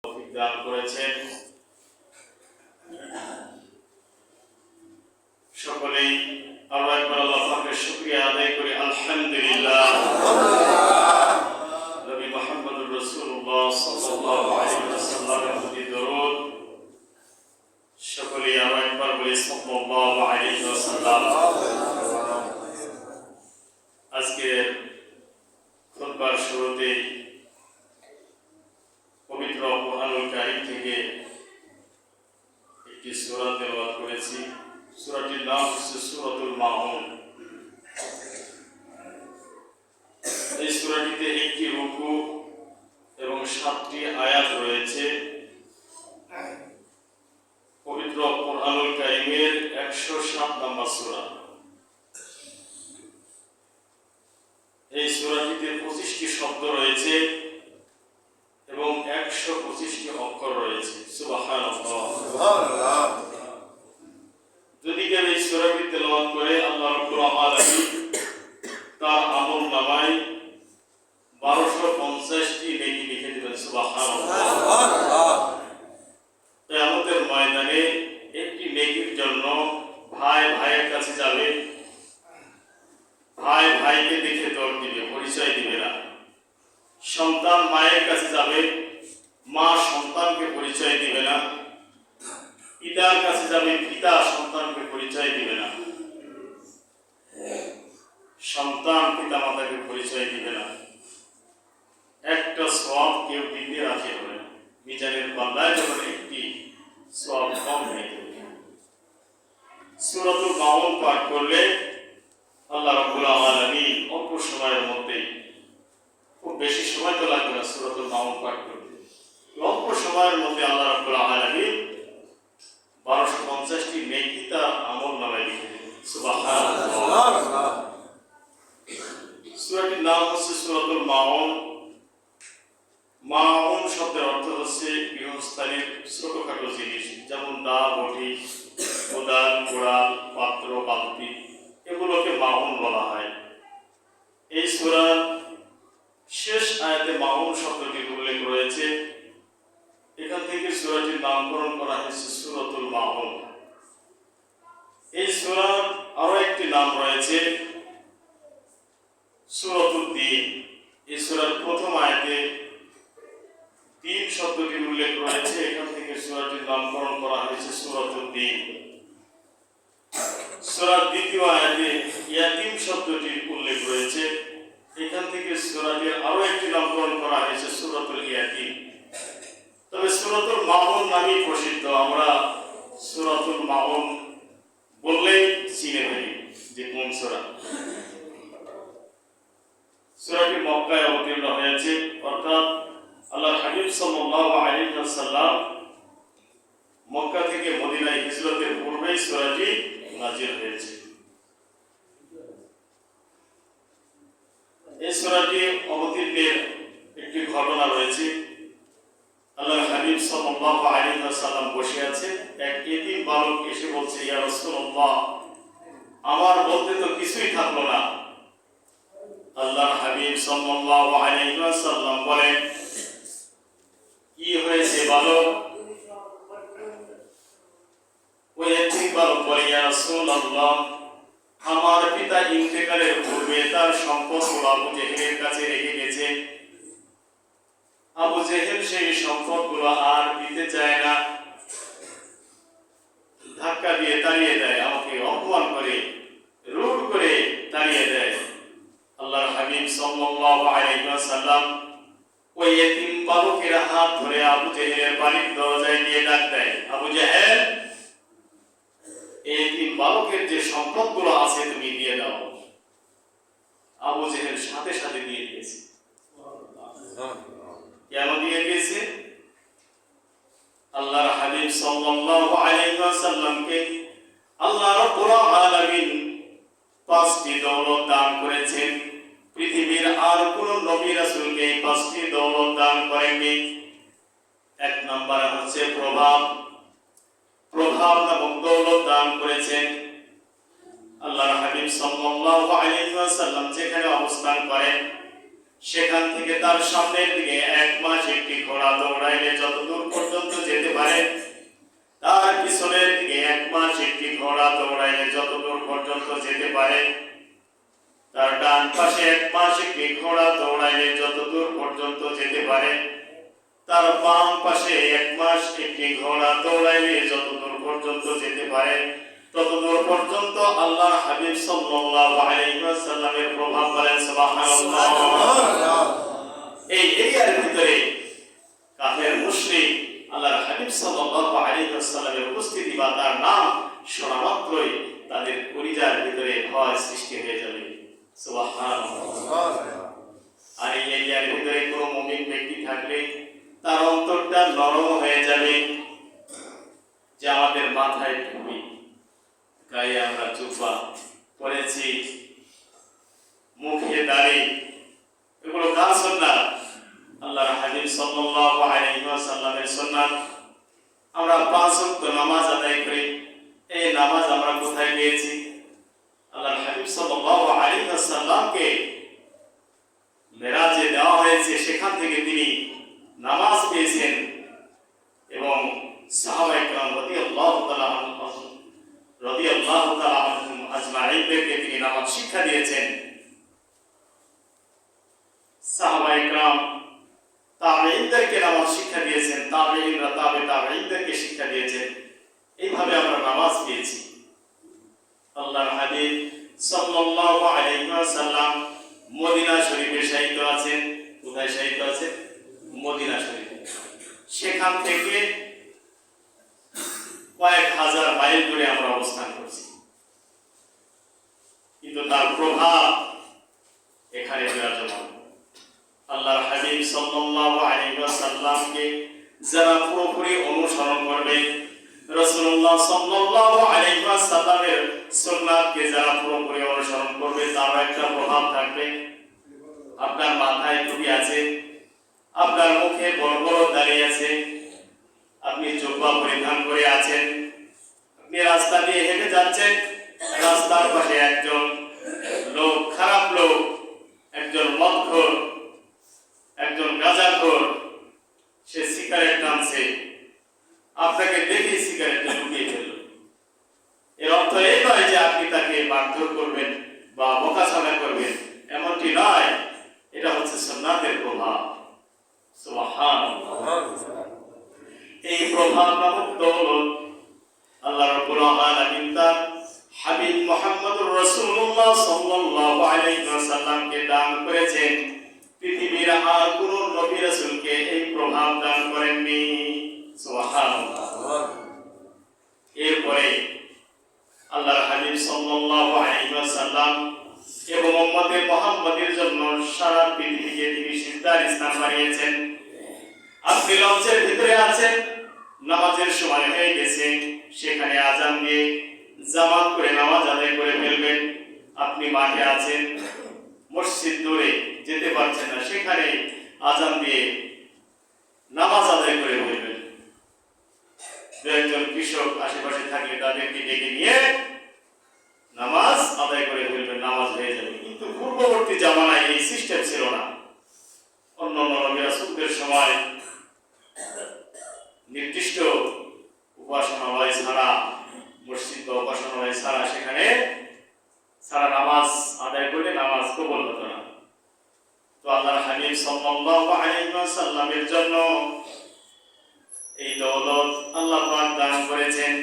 দান করেছেন। সকলেই আল্লাহ একবার আল্লাহ পাকের শুকরিয়া আদায় করি আলহামদুলিল্লাহ। নবী মুহাম্মদুর রাসূলুল্লাহ সাল্লাল্লাহু আলাইহি ওয়াসাল্লামের প্রতি দরুদ। সকলেই আল্লাহ একবার বলি সাল্লাল্লাহু আলাইহি ওয়াসাল্লাম। আজকে খুতবার শুরুতে পবিত্র কুরআনুল কারীম থেকে একটি সূরা তেলাওয়াত করেছি। সূরাটির নাম হচ্ছে সূরাতুল মাউন। এই সূরাটিতে একটি রুকু এবং 7টি আয়াত রয়েছে। পবিত্র কুরআনুল কারীমের 107 নম্বর সূরা। এই সূরাটিতে 25টি শব্দ রয়েছে এবং 125টি অক্ষর রয়েছে। সুবহানাল্লাহ, সুবহানাল্লাহ। যদি কেউ এই সূরাটি তেলাওয়াত করে আল্লাহ রাব্বুল আলামিন তার আমলনামায় 1250টি নেকি লিখে দিবেন। সুবহানাল্লাহ, সুবহানাল্লাহ। কিয়ামতের ময়দানে একটি নেকির জন্য ভাই ভাইয়ের কাছে যাবে, ভাই ভাইকে দেখে দৌড় দিবে, পরিচয় দিবে না। সন্তান মায়ের কাছে যাবে, মা সন্তানকে পরিচয় দিবে না। পিতার কাছে যাবে, পিতা সন্তানকে পরিচয় দিবে না। সন্তান পিতা মাতাকে পরিচয় দিবে না। একটা সওয়াব কেউ দিতে রাজি হবে না। মিজানের পাল্লায় যখন একটি সওয়াব কম হয়ে যাবে। সূরাতুল মাউন পাঠ করলে আল্লাহ রাব্বুল আলামিন অল্প সময়ের মধ্যেই, খুব বেশি সময় তো লাগবে না সূরাতুল মাউন পাঠ করতে, অল্প সময়ের মধ্যে আল্লাহ রাব্বুল আলামিন 1250টি নেকি তার আমলনামায় লিখে দিবেন। সুবহানাল্লাহ। সূরাটির নাম হচ্ছে সূরাতুল মাউন। মাউন শব্দের অর্থ হচ্ছে গৃহস্থালির ছোটখাটো জিনিস, যেমন দা, বটি, কোদাল, কুড়াল, পাত্র, বালতি, এগুলোকে মাউন বলা হয়। এই সূরার শেষ আয়াতে মাউন শব্দটির উল্লেখ রয়েছে। এখান থেকে সূরাটির নামকরণ করা হয়েছে সূরাতুল মাউন। এই সূরার আরো একটি নাম রয়েছে সূরাতুদ দ্বীন। এই সূরার প্রথম আয়াতে দ্বীন শব্দটির উল্লেখ রয়েছে। এখান থেকে সূরাটির নামকরণ করা হয়েছে সূরাতুদ দ্বীন। সূরার দ্বিতীয় আয়াতে ইয়াতীম শব্দটির উল্লেখ রয়েছে। এখান থেকে সূরাটির আরো একটি নামকরণ করা হয়েছে সূরাতুল ইয়াতীম। তবে সূরাতুল মাউন নামেই প্রসিদ্ধ। আমরা সূরাতুল মাউন বললেই চিনে ফেলি যে কোন সূরা। সূরাটি মক্কায় অবতীর্ণ হয়েছে, অর্থাৎ আল্লাহর হাবিব সাল্লাল্লাহু আলাইহি ওয়াসাল্লাম মক্কা থেকে মদিনায় হিজরতের পূর্বেই সূরাটি নাযিল হয়েছে। এই সূরাটি অবতীর্ণের একটি ঘটনা রয়েছে। আল্লাহর হাবিব সাল্লাল্লাহু আলাইহি ওয়াসাল্লাম বসে আছেন। এক এতিম বালক এসে বলছে, ইয়া রাসূলুল্লাহ, আমার বলতে তো কিছুই থাকলো না। আল্লাহর হাবিব সাল্লাল্লাহু আলাইহি ওয়াসাল্লাম বলেন, কি হয়েছে বালক? ওই এতিম বালক বলে, ইয়া রাসূলুল্লাহ, আমার পিতা ইন্তেকালের পূর্বে তার সম্পদগুলো আবু জেহেলের কাছে রেখে গেছে। আবু জেহেল সেই সম্পদগুলো আর দিতে চায় না, ধাক্কা দিয়ে তাড়িয়ে দেয়, আমাকে অপমান করে, রূঢ় করে তাড়িয়ে দেয়। আল্লাহর হাবিব সাল্লাল্লাহু আলাইহি ওয়াসাল্লাম ওই এতিম বালকের হাত ধরে আবু জেহেলের বাড়ির দরজায় গিয়ে ডাক দেয়, আবু জেহেল, এই এতিম বালকের যে সম্পদগুলো আছে তুমি দিয়ে দাও। আবু জেহেল সাথে সাথে দিয়ে দিয়েছে। কেন দিয়ে দিয়েছে? আল্লাহর হাবিব সাল্লাল্লাহু আলাইহি ওয়াসাল্লামকে আল্লাহ রাব্বুল আলামিন 5টি দৌলত দান করেছেন। পৃথিবীর আর কোন নবী রাসূলকে এই 5টি দৌলত দান করেননি। এক নম্বর হচ্ছে প্রভাব নামক দৌলত দান করেছেন। আল্লাহর হাবিব সাল্লাল্লাহু আলাইহি ওয়াসাল্লাম যেখানে অবস্থান করেন সেখান থেকে তার সামনের দিকে 1 মাস একটি ঘোড়া দৌড়াইলে যত দূর পর্যন্ত যেতে পারে, তার পিছনের দিকে 1 মাস একটি ঘোড়া দৌড়াইলে যত দূর পর্যন্ত যেতে পারে, তার ডান পাশে 1 মাস একটি ঘোড়া দৌড়াইলে যত দূর পর্যন্ত যেতে পারে, তার বাম পাশে 1 মাস একটি ঘোড়া দৌড়াইলে যত দূর পর্যন্ত যেতে পারে, ততদূর পর্যন্ত আল্লাহর হাবিব সাল্লাল্লাহু আলাইহি ওয়াসাল্লামের প্রভাব বলেন সুবহানাল্লাহ। এই এরিয়ার ভিতরে কাফের মুশরিক আল্লাহর হাবিব সাল্লাল্লাহু আলাইহি ওয়াসাল্লামের উপস্থিতি বা তার নাম শোনা মাত্রই তাদের কলিজার ভিতরে ভয় সৃষ্টি হয়ে যাবে, সুবহানাল্লাহ। আর এই এরিয়ার ভিতরে কোনো মুমিন ব্যক্তি থাকলে তার অন্তরটা নরম হয়ে যাবে, যে আমাদের মাথায় টুপি, গায়ে আমরা জুব্বা পরেছি, মুখে দাড়ি, এগুলো কার সুন্নাত? আল্লাহর হাবিব সাল্লাল্লাহু আলাইহি ওয়াসাল্লামের সুন্নাত। আমরা 5 ওয়াক্ত নামাজ আদায় করি। এই নামাজ আমরা কোথায় পেয়েছি? আল্লাহর হাবিব সাল্লাল্লাহু আলাইহি ওয়াসাল্লামকে মেরাজে দেওয়া হয়েছে, সেখান থেকে তিনি নামাজ পেয়েছেন এবং সাহাবায়ে কেরাম রাদিয়াল্লাহু তাআলা আনহুম আজমাইনদেরকে তিনি নামাজ শিক্ষা দিয়েছেন। সাহাবায়ে কেরাম তাবেঈনদেরকে নামাজ শিক্ষা দিয়েছেন, তাবেঈনরা তাবেঈনদেরকে শিক্ষা দিয়েছেন। এইভাবে আমরা নামাজ পেয়েছি। আল্লাহর হাবিব সাল্লাল্লাহু আলাইহি ওয়াসাল্লাম মদিনা শরীফে শায়িত আছেন। কোথায় শায়িত আছেন? মদিনা শরীফে। সেখান থেকে কয়েক হাজার মাইল দূরে আমরা অবস্থান করছি, কিন্তু তার প্রভাব এখানে বিরাজমান। আল্লাহর হাবিব সাল্লাল্লাহু আলাইহি ওয়াসাল্লামকে যারা পুরোপুরি অনুসরণ করবে, রাসূলুল্লাহ সাল্লাল্লাহু আলাইহি ওয়াসাল্লামের সুন্নাতকে যারা পুরোপুরি অনুসরণ করবে, তার একটা প্রভাব থাকবে। আপনার মাথায় টুপি আছে, আপনার মুখে বড় বড় দাড়ি আছে, আপনি জুব্বা পরিধান করে আছেন, আপনি রাস্তা দিয়ে হেঁটে যাচ্ছেন, রাস্তার পাশে একজন লোক, খারাপ লোক, একজন মদখোর, একজন গাঁজাখোর, সে সিগারেট টানছে, আপনাকে দেখে সিগারেটটা লুকিয়ে ফেলল। এর অর্থ এই নয় যে আপনি তাকে মারধর করবেন বা বকাঝকা করবেন, এমনটি নয়। এটা হচ্ছে সুন্নাতের প্রভাব, সুবহানাল্লাহ। এই প্রভাব নামক দৌলত আল্লাহ রাব্বুল আলামিন তার হাবিব মুহাম্মদুর রাসূলুল্লাহ সাল্লাল্লাহু আলাইহি ওয়াসাল্লামকে দান করেছেন। পৃথিবীর আর কোন নবী রাসূলকে এই প্রভাব দান করেননি, সুবহানাল্লাহ। এরপরে আল্লাহর হাবিব সাল্লাল্লাহু আলাইহি ওয়াসাল্লাম এবং উম্মতে মুহাম্মাদের জন্য সারা পৃথিবীকে তিনি সিজদার স্থান বানিয়েছেন। আপনি লঞ্চের ভিতরে আছেন, নামাজের সময় হয়ে গেছে, সেখানে আযান দিয়ে জামাত করে নামাজ আদায় করে ফেলবেন। আপনি মাঠে আছেন, মসজিদ দূরে, যেতে পারছেন না, সেখানে আযান দিয়ে নামাজ আদায় করে ফেলবেন। একজন কৃষক আশেপাশে থাকলে তাদেরকে ডেকে নিয়ে নামাজ আদায় করে ফেলবেন, নামাজ হয়ে যাবে। কিন্তু পূর্ববর্তী জামানায় এই সিস্টেম ছিল না। অন্যান্য নবী রাসূলদের সময় নির্দিষ্ট উপাসনালয় ছাড়া, মসজিদ বা উপাসনালয় ছাড়া সেখানে সারা নামাজ আদায় করলে নামাজ কবুল হতো না। তো আল্লাহর হাবিব সাল্লাল্লাহু আলাইহি ওয়াসাল্লামের জন্য এই দৌলত আল্লাহ পাক দান করেছেন।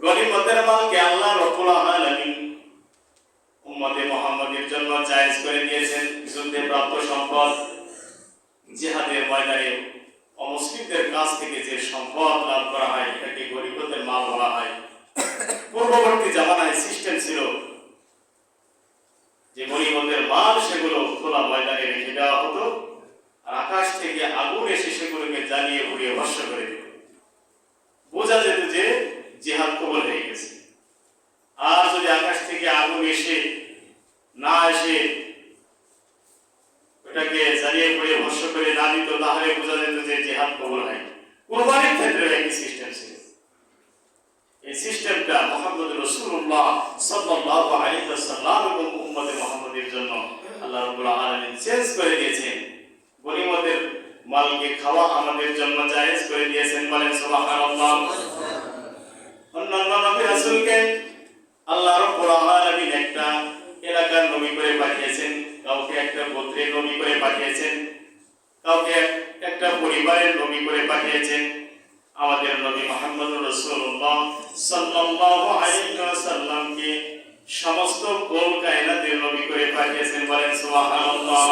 গনিমতের মালকে আল্লাহ রাব্বুল আলামিন উম্মতে মুহাম্মাদের জন্য জায়েজ করে দিয়েছেন। যুদ্ধে প্রাপ্ত সম্পদ, জিহাদের ময়দানে অমুসলিমদের কাছ থেকে যে সম্পদ লাভ করা হয়, এটাকে গনিমতের মাল বলা হয়। পূর্ববর্তী জামানায় সিস্টেম ছিল যে গনিমতের মাল সেগুলো খোলা ময়দানে রেখে দেওয়া হতো, আর আকাশ থেকে আগুন এসে সেগুলোকে জ্বালিয়ে পুড়িয়ে ভস্ম করে দিত। বোঝা যেত যে জিহাদ কবুল হয়ে গেছে। আর যদি আকাশ থেকে আগুন এসে না এসে ওটাকে জ্বালিয়ে পুড়িয়ে ভস্ম করে না দিত, তাহলে বোঝা যেত যে জিহাদ কবুল হয়নি। কুরবানির ক্ষেত্রে একই সিস্টেম ছিল। এই সিস্টেমটা মুহাম্মদ রাসূলুল্লাহ সাল্লাল্লাহু আলাইহি ওয়াসাল্লাম এবং উম্মতে মুহাম্মাদের জন্য আল্লাহ রাব্বুল আলামিন চেঞ্জ করে দিয়েছেন, গনিমতের মালকে খাওয়া আমাদের জন্য জায়েজ করে দিয়েছেন। বলেন সুবহানাল্লাহ। অন্যান্য নবী রাসূলকে আল্লাহ রাব্বুল আলামিন একটা এলাকার নবী করে পাঠিয়েছেন, কাউকে একটা গোত্রের নবী করে পাঠিয়েছেন, কাউকে একটা পরিবারের নবী করে পাঠিয়েছেন। আমাদের নবী মুহাম্মদুর রাসূলুল্লাহ সাল্লাল্লাহু আলাইহি ওয়াসাল্লামকে সমস্ত কোল কায়নাতের নবী করে পাঠিয়েছেন। বলেন সুবহানাল্লাহ।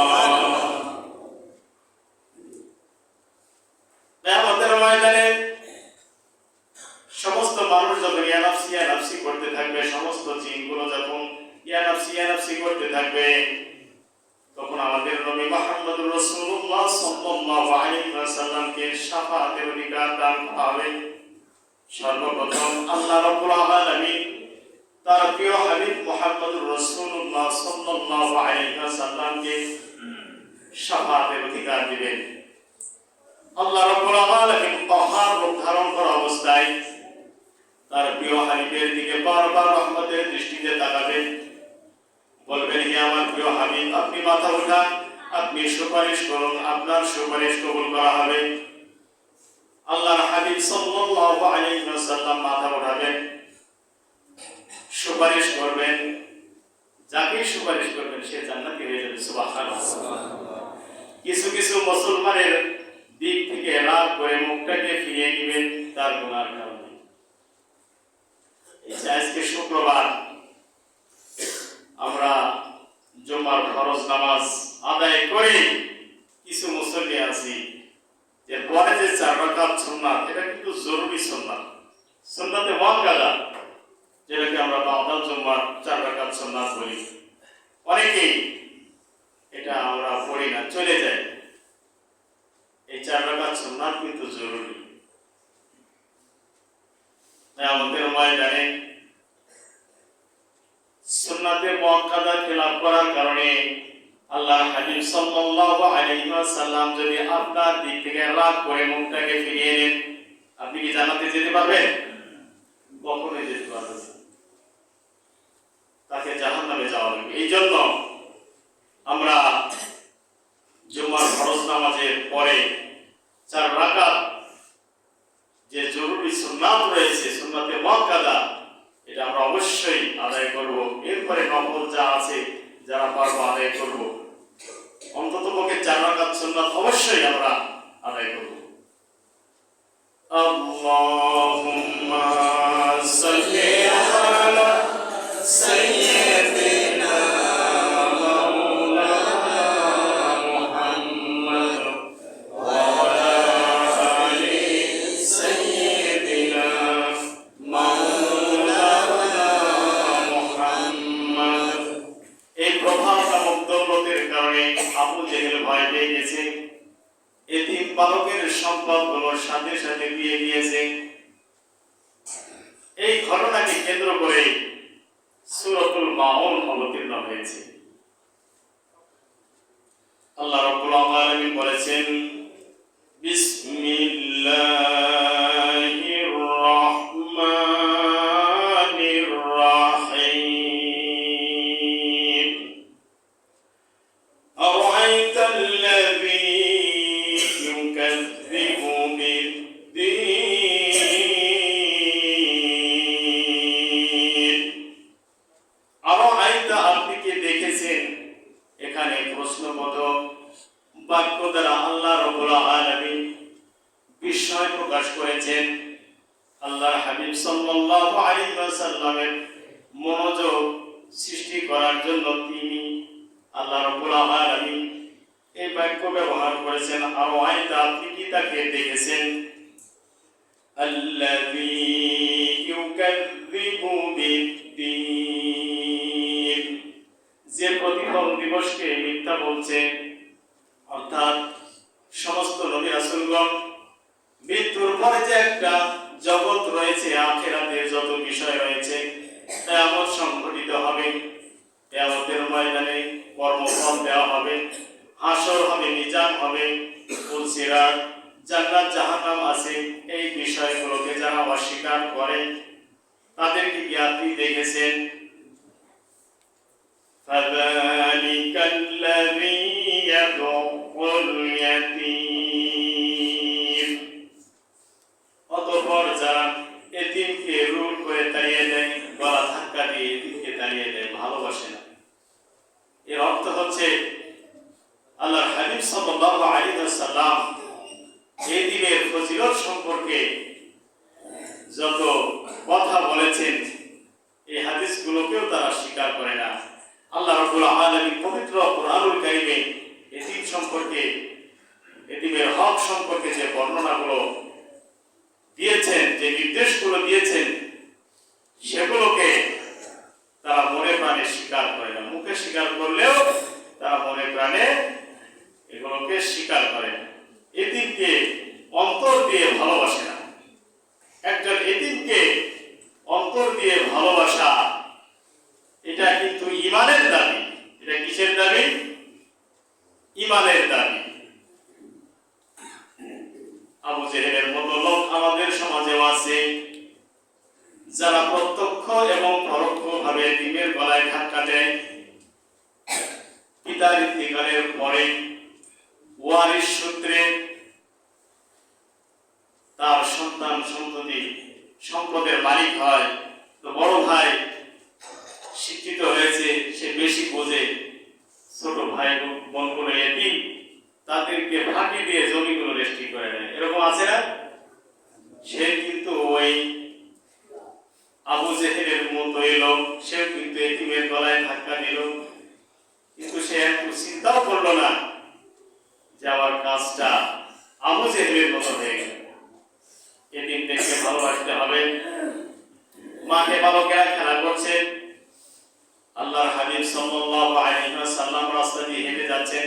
কিয়ামতের ময়দানে সমস্ত মানুষ যখন ইয়া নাফসি করতে থাকবে, সমস্ত জিনগুলো যখন ইয়া নাফসি করতে থাকবে, তখন আমাদের নবী মুহাম্মদুর রাসূলুল্লাহ সাল্লাল্লাহু আলাইহি ওয়াসাল্লামকে শাফাআতের অধিকার দান করা হবে। সর্বপ্রথম আল্লাহ রাব্বুল আলামিন তার প্রিয় হাবিব মুহাম্মদুর রাসূলুল্লাহ সাল্লাল্লাহু আলাইহি ওয়াসাল্লামকে শাফাআতের অধিকার দিবেন। আল্লাহ রাব্বুল আলামিন পাহাড় রূপ ধারণ করা অবস্থায় তার প্রিয় হাবিবের দিকে বারবার রহমতের দৃষ্টিতে তাকাবেন, বলবেন, হে আমার প্রিয় হাবিব, আপনি মাথা উঠান, আপনি সুপারিশ করুন, আপনার সুপারিশ কবুল করা হবে। আল্লাহর হাবিব সাল্লাল্লাহু আলাইহি ওয়াসাল্লাম মাথা উঠাবেন, সুপারিশ করবেন, যাকে সুপারিশ করবেন সে জান্নাতি হয়ে যাবে। সুবহানাল্লাহ। কিছু কিছু মুসলমানের দিক থেকে রাগ করে মুখটাকে ফিরিয়ে নেবেন তার গুনার কারণে। এই আজকে শুক্রবার আমরা জুমার ফরজ নামাজ আদায় করে কিছু মুসল্লি আছি যে পরে যে 4 রাকাত সুন্নাত, এটা কিন্তু জরুরি সুন্নাত, সুন্নাতে মুআক্কাদা, যেটাকে আমরা বাদাল জুমার 4 রাকাত সুন্নাত বলি। অনেকেই এটা আমরা পড়ি না, চলে যায়। এই 4 রাকাত সুন্নাত কিন্তু জরুরি। আমাদের ময়দানে সুন্নাতে মুআক্কাদা খেলাফ করার কারণে আল্লাহর হাবিব সাল্লাল্লাহু আলাইহি ওয়াসাল্লাম যদি আপনার দিক থেকে রাগ করে মুখটাকে ফিরিয়ে নেন, আপনি কি জান্নাতে যেতে পারবেন? কখনোই যেতে পারবেন না, তাকে জাহান্নামে যাওয়া হবে। এই জন্য আমরা জুমার ফরজ নামাজের পরে 4 রাকাত যে জরুরি সুন্নাত রয়েছে, সুন্নাতে মুআক্কাদা, এটা আমরা অবশ্যই আদায় করব। এরপরে নফল যা আছে যারা পারবো আদায় করব। অন্ততপক্ষে 4 রাকাত সুন্নাত অবশ্যই আমরা আদায় করব। আল্লাহুম্মা সাল্লি আলা সাইয়্যিদিনা মাওলানা মুহাম্মদ ওয়া আলা আলি সাইয়্যিদিনা মাওলানা মুহাম্মদ। এই প্রভাব নামক দৌলতের কারণে আবু জেহেল ভয় পেয়ে গেছে, এতিম বালকের সম্পদগুলোর সাথে সাথে দিয়ে গিয়েছে। এই ঘটনাকে কেন্দ্র করে সূরাতুল মাউন অবতীর্ণ হয়েছে। আল্লাহ রাব্বুল আলামিন বলেছেন, বিসমিল্লাহির রাহমানির রাহিম। আরাআইতাল্লাযী ইউকাযযিবু বিদ্দীন। আরাআইতা, আপনি কি দেখেছেন? এখানে প্রশ্নবোধক বাক্য দ্বারা আল্লাহ রাব্বুল আলামিন বিস্ময় প্রকাশ করেছেন। আল্লাহর হাবিব সাল্লাল্লাহু আলাইহি ওয়াসাল্লামের মনোযোগ সৃষ্টি করার জন্য তিনি আল্লাহ রাব্বুল আলামিন এই বাক্য ব্যবহার করেছেন। আরাআইতা, আপনি কি তাকে দেখেছেন? আল্লাযী ইউকাযযিবু বিদ্দীন, যে প্রতিফল দিবসকে মিথ্যা বলছে। অর্থাৎ সমস্ত নবী রাসূলগণ মৃত্যুর পরে যে একটা জগৎ রয়েছে, আখিরাতের যত বিষয় রয়েছে, কিয়ামত সংঘটিত হবে, কিয়ামতের ময়দানে কর্মফল দেওয়া হবে, হাসর হবে, মিজান হবে, পুলসিরাত, জান্নাত জাহান্নাম আছে। এই বিষয়গুলোকে যারা অস্বীকার করে তাদেরকে কি আপনি দেখেছেন? فذلك الذي يدع اليتيم অতঃপর যারা এতিমকে রূঢ় করে তাড়িয়ে দেয়, গলা ধাক্কা দিয়ে এতিমকে তাড়িয়ে দেয়, ভালোবাসে না, এর অর্থ হচ্ছে আল্লাহর হাবিব সাল্লাল্লাহু আলাইহি ওয়াসাল্লাম এতিমের ফজিলত সম্পর্কে যত কথা বলেছেন এই হাদিসগুলোকেও তারা স্বীকার করে না। আল্লাহ রাব্বুল আলামিন পবিত্র কোরআনুল কারীমে এতিম সম্পর্কে, এতিমের হক সম্পর্কে যে বর্ণনাগুলো দিয়েছেন, যে নির্দেশগুলো দিয়েছেন, সেগুলোকে তারা মনে প্রাণে স্বীকার করে না। মুখে স্বীকার করলেও তারা মনে প্রাণে এগুলোকে স্বীকার করে না। এতিমকে অন্তর দিয়ে ভালোবাসে না। একজন এতিমকে অন্তর দিয়ে ভালোবাসা, এটা কিন্তু ঈমানের দাবি। এটা কিসের দাবি? ঈমানের দাবি। আবু জেহেলের মতো লোক আমাদের সমাজেও আছে, যারা প্রত্যক্ষ এবং পরোক্ষভাবে এতিমের গলায় ধাক্কা দেয়। পিতার ইন্তেকালের পরে ওয়ারিশ সূত্রে তার সন্তান সন্ততি সম্পদের মালিক হয়। তো বড় ভাই শিক্ষিত হয়েছে, সে বেশি বোঝে, ছোট ভাই বোনগুলো এতিম, তাদেরকে ফাঁকি দিয়ে জমিগুলো রেজিস্ট্রি করে নেয়। এরকম আছে না? সে কিন্তু ওই আবু জেহেলের মতোই লোক, সেও কিন্তু এতিমের গলায় ধাক্কা দিল, কিন্তু সে একটু চিন্তাও করলো না যে আমার কাজটা আবু জেহেলের মতো হয়ে গেল। এতিমদেরকে ভালোবাসতে হবে। মাঠে বালকেরা খেলা করছে, আল্লাহর হাবিব সাল্লাল্লাহু আলাইহি ওয়াসাল্লাম রাস্তা দিয়ে হেঁটে যাচ্ছেন।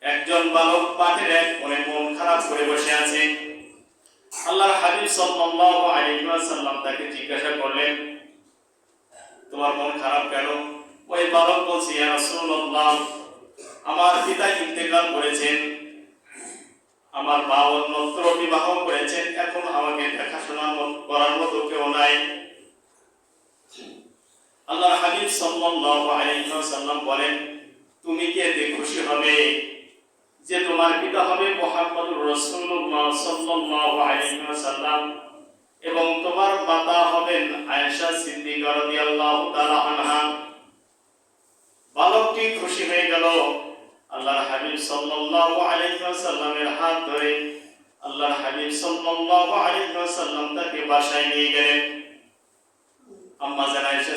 একজন বালক মাঠের এক কোণে মন খারাপ করে বসে আছে। আল্লাহর হাবিব সাল্লাল্লাহু আলাইহি ওয়াসাল্লাম তাকে জিজ্ঞাসা করলেন, তোমার মন খারাপ কেন? ওই বালক বলছে, ইয়া রাসূলুল্লাহ, আমার পিতা ইন্তেকাল করেছেন, আমার মা অন্যত্র বিবাহ করেছেন, এখন আমাকে দেখাশোনা করার মতো কেউ নাই। আল্লাহর হাবিব সাল্লাল্লাহু আলাইহি ওয়াসাল্লাম বলেন, তুমি কি এতে খুশি হবে যে তোমার পিতা হবে মুহাম্মদুর রাসূলুল্লাহ সাল্লাল্লাহু আলাইহি ওয়াসাল্লাম এবং তোমার মাতা হবেন আয়েশা সিদ্দিকা রাদিয়াল্লাহু তাআলা আনহা? বালকটি খুশি হয়ে গেল। আল্লাহর হাবিব সাল্লাল্লাহু আলাইহি ওয়াসাল্লামের হাত ধরে আল্লাহর হাবিব সাল্লাল্লাহু আলাইহি ওয়াসাল্লাম তাকে বাসায় নিয়ে গেলেন। আম্মা জান আয়েশা